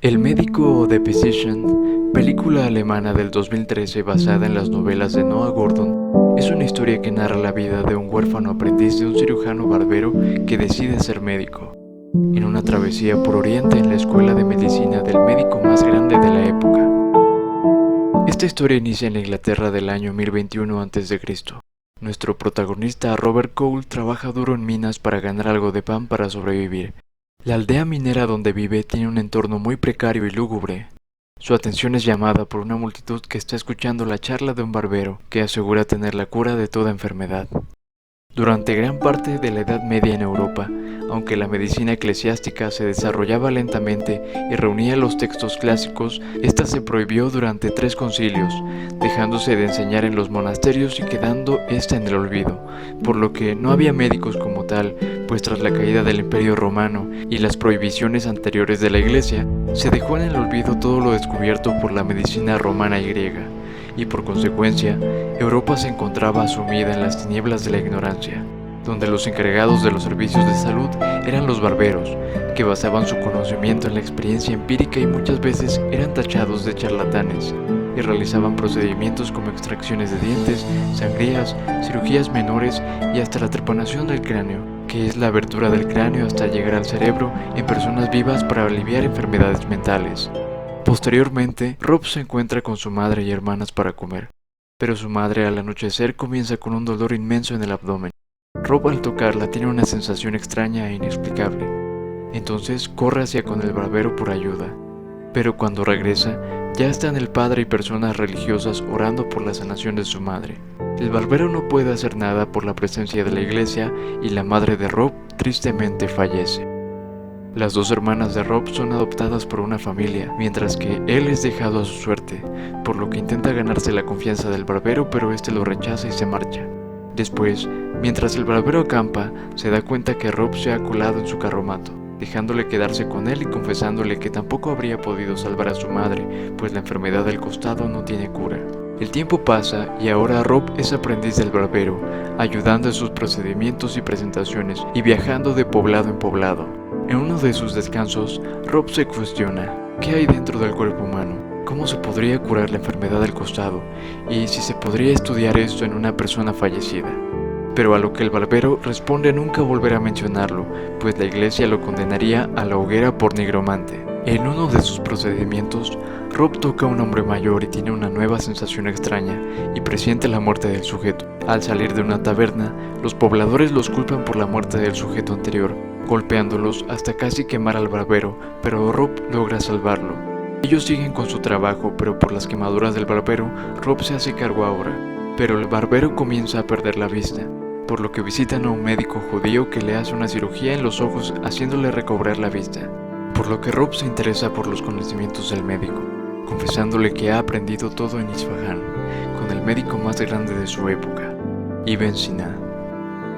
El médico o The Physician, película alemana del 2013 basada en las novelas de Noah Gordon, es una historia que narra la vida de un huérfano aprendiz de un cirujano barbero que decide ser médico, en una travesía por Oriente en la escuela de medicina del médico más grande de la época. Esta historia inicia en la Inglaterra del año 1021 a.C. Nuestro protagonista, Robert Cole, trabaja duro en minas para ganar algo de pan para sobrevivir. La aldea minera donde vive tiene un entorno muy precario y lúgubre. Su atención es llamada por una multitud que está escuchando la charla de un barbero que asegura tener la cura de toda enfermedad. Durante gran parte de la Edad Media en Europa, aunque la medicina eclesiástica se desarrollaba lentamente y reunía los textos clásicos, esta se prohibió durante 3 concilios, dejándose de enseñar en los monasterios y quedando esta en el olvido, por lo que no había médicos como tal, pues tras la caída del Imperio Romano y las prohibiciones anteriores de la Iglesia, se dejó en el olvido todo lo descubierto por la medicina romana y griega, y por consecuencia, Europa se encontraba sumida en las tinieblas de la ignorancia, donde los encargados de los servicios de salud eran los barberos, que basaban su conocimiento en la experiencia empírica y muchas veces eran tachados de charlatanes, y realizaban procedimientos como extracciones de dientes, sangrías, cirugías menores y hasta la trepanación del cráneo, que es la abertura del cráneo hasta llegar al cerebro en personas vivas para aliviar enfermedades mentales. Posteriormente, Rob se encuentra con su madre y hermanas para comer, pero su madre al anochecer comienza con un dolor inmenso en el abdomen. Rob al tocarla tiene una sensación extraña e inexplicable. Entonces corre hacia con el barbero por ayuda, pero cuando regresa, ya están el padre y personas religiosas orando por la sanación de su madre. El barbero no puede hacer nada por la presencia de la iglesia y la madre de Rob tristemente fallece. Las 2 hermanas de Rob son adoptadas por una familia, mientras que él es dejado a su suerte, por lo que intenta ganarse la confianza del barbero, pero este lo rechaza y se marcha. Después, mientras el barbero acampa, se da cuenta que Rob se ha colado en su carromato, dejándole quedarse con él y confesándole que tampoco habría podido salvar a su madre, pues la enfermedad del costado no tiene cura. El tiempo pasa y ahora Rob es aprendiz del barbero, ayudando en sus procedimientos y presentaciones y viajando de poblado en poblado. En uno de sus descansos, Rob se cuestiona, ¿qué hay dentro del cuerpo humano? ¿Cómo se podría curar la enfermedad del costado? Y si se podría estudiar esto en una persona fallecida. Pero a lo que el barbero responde nunca volver a mencionarlo, pues la iglesia lo condenaría a la hoguera por nigromante. En uno de sus procedimientos, Rob toca a un hombre mayor y tiene una nueva sensación extraña y presiente la muerte del sujeto. Al salir de una taberna, los pobladores los culpan por la muerte del sujeto anterior, golpeándolos hasta casi quemar al barbero, pero Rob logra salvarlo. Ellos siguen con su trabajo, pero por las quemaduras del barbero, Rob se hace cargo ahora. Pero el barbero comienza a perder la vista, por lo que visitan a un médico judío que le hace una cirugía en los ojos haciéndole recobrar la vista, por lo que Rob se interesa por los conocimientos del médico, confesándole que ha aprendido todo en Isfahán, con el médico más grande de su época, Ibn Sina,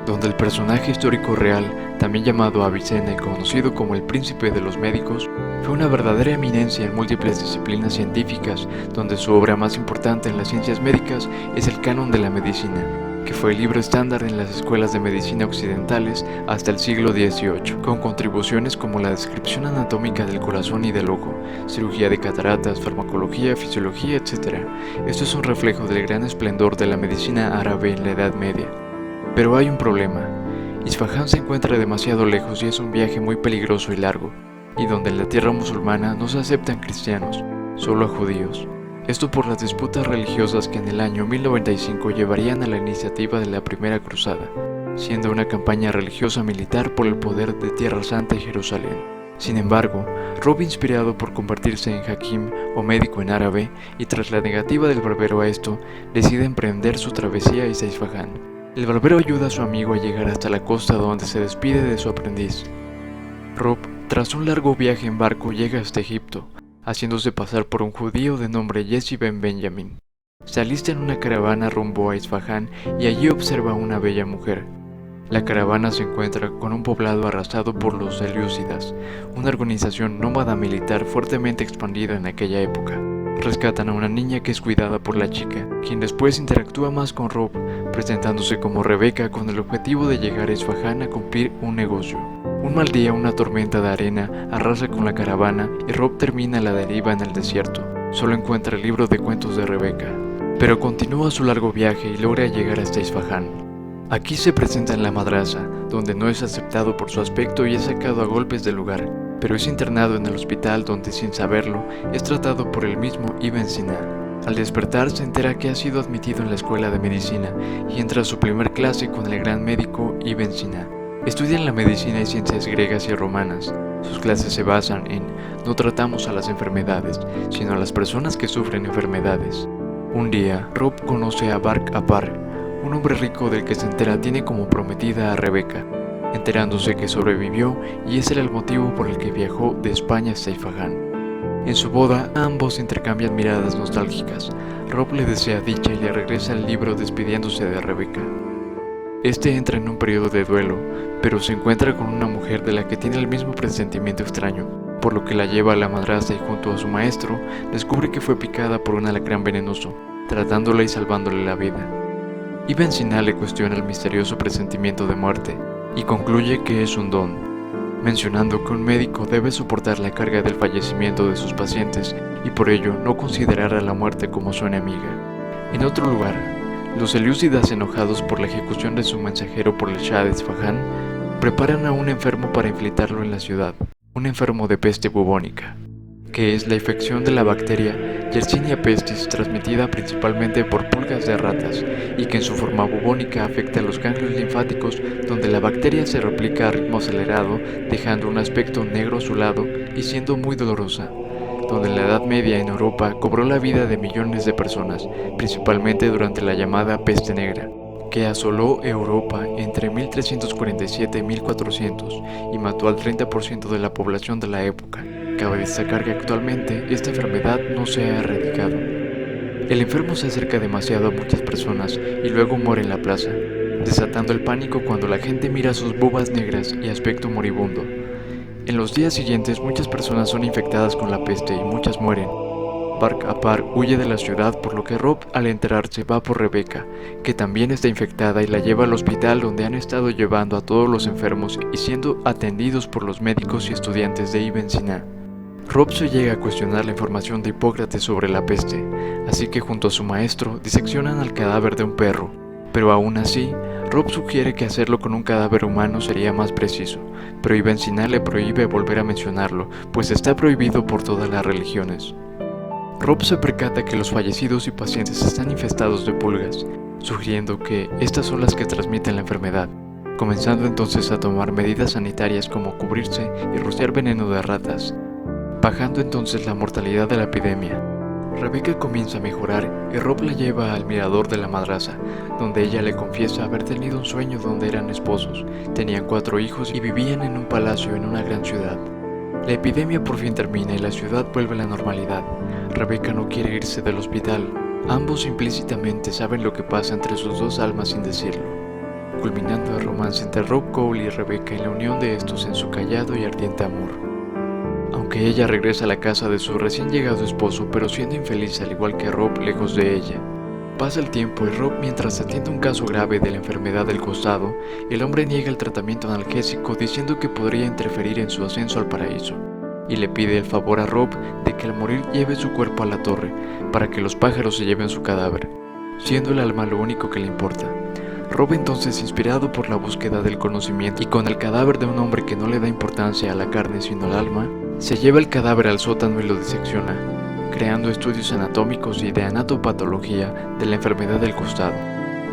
donde el personaje histórico real, también llamado Avicena y conocido como el príncipe de los médicos, fue una verdadera eminencia en múltiples disciplinas científicas, donde su obra más importante en las ciencias médicas es el Canon de la Medicina, que fue el libro estándar en las escuelas de medicina occidentales hasta el siglo XVIII, con contribuciones como la descripción anatómica del corazón y del ojo, cirugía de cataratas, farmacología, fisiología, etc. Esto es un reflejo del gran esplendor de la medicina árabe en la Edad Media. Pero hay un problema. Isfahán se encuentra demasiado lejos y es un viaje muy peligroso y largo, y donde en la tierra musulmana no se aceptan cristianos, solo a judíos. Esto por las disputas religiosas que en el año 1095 llevarían a la iniciativa de la Primera Cruzada, siendo una campaña religiosa militar por el poder de Tierra Santa y Jerusalén. Sin embargo, Rob, inspirado por convertirse en hakim o médico en árabe, y tras la negativa del barbero a esto, decide emprender su travesía hacia Isfahán. El barbero ayuda a su amigo a llegar hasta la costa donde se despide de su aprendiz. Rob, tras un largo viaje en barco, llega hasta Egipto, haciéndose pasar por un judío de nombre Jesse ben Benjamin. Se alista en una caravana rumbo a Isfahán y allí observa a una bella mujer. La caravana se encuentra con un poblado arrasado por los selyúcidas, una organización nómada militar fuertemente expandida en aquella época. Rescatan a una niña que es cuidada por la chica, quien después interactúa más con Rob, presentándose como Rebeca con el objetivo de llegar a Isfahán a cumplir un negocio. Un mal día, una tormenta de arena arrasa con la caravana y Rob termina a la deriva en el desierto. Solo encuentra el libro de cuentos de Rebeca, pero continúa su largo viaje y logra llegar hasta Isfahán. Aquí se presenta en la madrasa, donde no es aceptado por su aspecto y es sacado a golpes del lugar, pero es internado en el hospital donde, sin saberlo, es tratado por el mismo Ibn Sina. Al despertar se entera que ha sido admitido en la escuela de medicina y entra a su primer clase con el gran médico Ibn Sina. Estudian la medicina y ciencias griegas y romanas. Sus clases se basan en no tratamos a las enfermedades, sino a las personas que sufren enfermedades. Un día, Rob conoce a Bark Apar, un hombre rico del que se entera tiene como prometida a Rebeca, enterándose que sobrevivió y ese era el motivo por el que viajó de España hasta Isfahán. En su boda, ambos intercambian miradas nostálgicas. Rob le desea dicha y le regresa el libro despidiéndose de Rebeca. Este entra en un periodo de duelo, pero se encuentra con una mujer de la que tiene el mismo presentimiento extraño, por lo que la lleva a la madrastra y junto a su maestro descubre que fue picada por un alacrán venenoso, tratándola y salvándole la vida. Ibn Sina le cuestiona el misterioso presentimiento de muerte y concluye que es un don, mencionando que un médico debe soportar la carga del fallecimiento de sus pacientes y por ello no considerar a la muerte como su enemiga. En otro lugar, los selyúcidas, enojados por la ejecución de su mensajero por el Shah de Isfahán, preparan a un enfermo para infiltrarlo en la ciudad, un enfermo de peste bubónica, que es la infección de la bacteria Yersinia pestis transmitida principalmente por pulgas de ratas y que en su forma bubónica afecta a los ganglios linfáticos donde la bacteria se replica a ritmo acelerado dejando un aspecto negro azulado y siendo muy dolorosa, donde en la Edad Media en Europa cobró la vida de millones de personas, principalmente durante la llamada Peste Negra, que asoló Europa entre 1347 y 1400 y mató al 30% de la población de la época. Cabe destacar que actualmente esta enfermedad no se ha erradicado. El enfermo se acerca demasiado a muchas personas y luego muere en la plaza, desatando el pánico cuando la gente mira sus bubas negras y aspecto moribundo. En los días siguientes muchas personas son infectadas con la peste y muchas mueren. Bark Apar huye de la ciudad por lo que Rob al enterarse va por Rebeca, que también está infectada y la lleva al hospital donde han estado llevando a todos los enfermos y siendo atendidos por los médicos y estudiantes de Ibn Sina. Rob se llega a cuestionar la información de Hipócrates sobre la peste, así que junto a su maestro diseccionan al cadáver de un perro, pero aún así, Rob sugiere que hacerlo con un cadáver humano sería más preciso, pero Ibn Sina le prohíbe volver a mencionarlo, pues está prohibido por todas las religiones. Rob se percata que los fallecidos y pacientes están infestados de pulgas, sugiriendo que estas son las que transmiten la enfermedad, comenzando entonces a tomar medidas sanitarias como cubrirse y rociar veneno de ratas, bajando entonces la mortalidad de la epidemia. Rebeca comienza a mejorar y Rob la lleva al mirador de la madrasa, donde ella le confiesa haber tenido un sueño donde eran esposos, tenían 4 hijos y vivían en un palacio en una gran ciudad. La epidemia por fin termina y la ciudad vuelve a la normalidad. Rebeca no quiere irse del hospital. Ambos implícitamente saben lo que pasa entre sus dos almas sin decirlo, culminando el romance entre Rob Cole y Rebeca en la unión de estos en su callado y ardiente amor. Aunque ella regresa a la casa de su recién llegado esposo, pero siendo infeliz al igual que Rob lejos de ella. Pasa el tiempo y Rob, mientras atiende un caso grave de la enfermedad del costado, el hombre niega el tratamiento analgésico diciendo que podría interferir en su ascenso al paraíso, y le pide el favor a Rob de que al morir lleve su cuerpo a la torre, para que los pájaros se lleven su cadáver, siendo el alma lo único que le importa. Rob entonces, inspirado por la búsqueda del conocimiento y con el cadáver de un hombre que no le da importancia a la carne sino al alma, se lleva el cadáver al sótano y lo disecciona, creando estudios anatómicos y de anatopatología de la enfermedad del costado,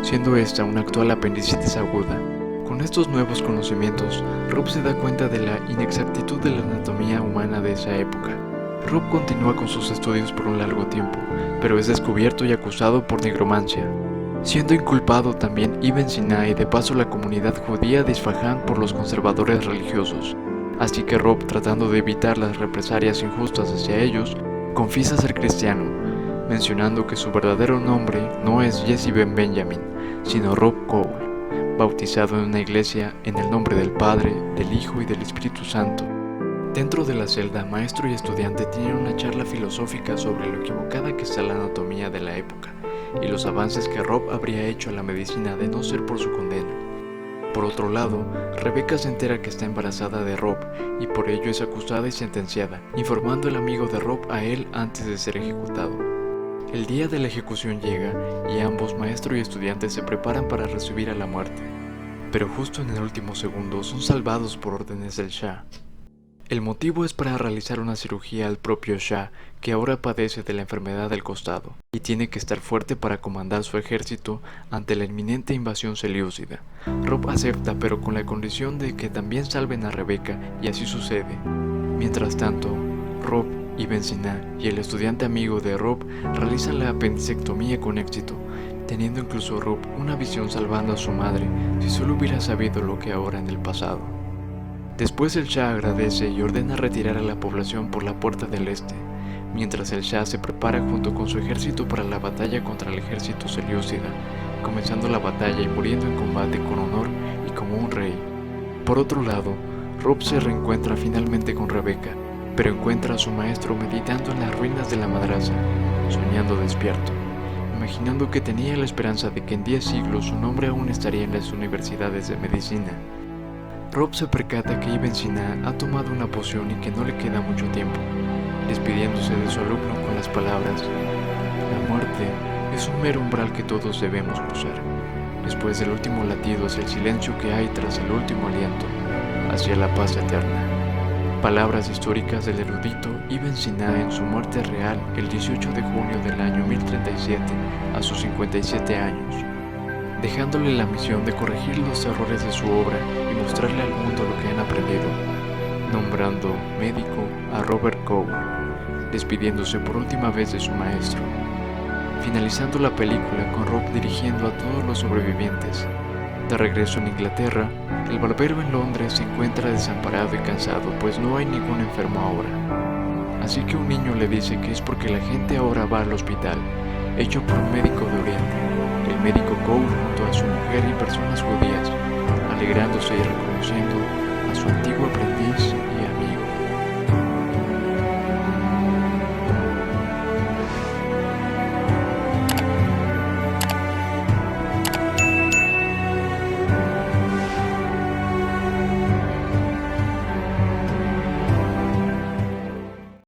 siendo esta una actual apendicitis aguda. Con estos nuevos conocimientos, Rob se da cuenta de la inexactitud de la anatomía humana de esa época. Rob continúa con sus estudios por un largo tiempo, pero es descubierto y acusado por nigromancia, siendo inculpado también Ibn Sina y de paso la comunidad judía de Isfahán por los conservadores religiosos. Así que Rob, tratando de evitar las represalias injustas hacia ellos, confiesa ser cristiano, mencionando que su verdadero nombre no es Jesse Ben Benjamin, sino Rob Cole, bautizado en una iglesia en el nombre del Padre, del Hijo y del Espíritu Santo. Dentro de la celda, maestro y estudiante tienen una charla filosófica sobre lo equivocada que está la anatomía de la época y los avances que Rob habría hecho a la medicina de no ser por su condena. Por otro lado, Rebecca se entera que está embarazada de Rob y por ello es acusada y sentenciada, informando el amigo de Rob a él antes de ser ejecutado. El día de la ejecución llega y ambos, maestro y estudiante, se preparan para recibir a la muerte, pero justo en el último segundo son salvados por órdenes del Shah. El motivo es para realizar una cirugía al propio Shah, que ahora padece de la enfermedad del costado, y tiene que estar fuerte para comandar su ejército ante la inminente invasión selyúcida. Rob acepta, pero con la condición de que también salven a Rebecca, y así sucede. Mientras tanto, Rob, Ibn Sina y el estudiante amigo de Rob realizan la apendicectomía con éxito, teniendo incluso Rob una visión salvando a su madre si solo hubiera sabido lo que ahora en el pasado. Después el Shah agradece y ordena retirar a la población por la puerta del este, mientras el Shah se prepara junto con su ejército para la batalla contra el ejército selyúcida, comenzando la batalla y muriendo en combate con honor y como un rey. Por otro lado, Rob se reencuentra finalmente con Rebecca, pero encuentra a su maestro meditando en las ruinas de la madrasa, soñando despierto, imaginando que tenía la esperanza de que en 10 siglos su nombre aún estaría en las universidades de medicina. Rob se percata que Ibn Sina ha tomado una poción y que no le queda mucho tiempo, despidiéndose de su alumno con las palabras: la muerte es un mero umbral que todos debemos cruzar, después del último latido hacia el silencio que hay tras el último aliento, hacia la paz eterna. Palabras históricas del erudito Ibn Sina en su muerte real el 18 de junio del año 1037 a sus 57 años, dejándole la misión de corregir los errores de su obra y mostrarle al mundo lo que han aprendido, nombrando médico a Robert Coe, despidiéndose por última vez de su maestro, finalizando la película con Rob dirigiendo a todos los sobrevivientes. De regreso en Inglaterra, el barbero en Londres se encuentra desamparado y cansado, pues no hay ningún enfermo ahora. Así que un niño le dice que es porque la gente ahora va al hospital, hecho por un médico de Oriente, el médico Coe junto a su mujer y personas judías, alegrándose y reconociendo a su antiguo aprendiz y amigo.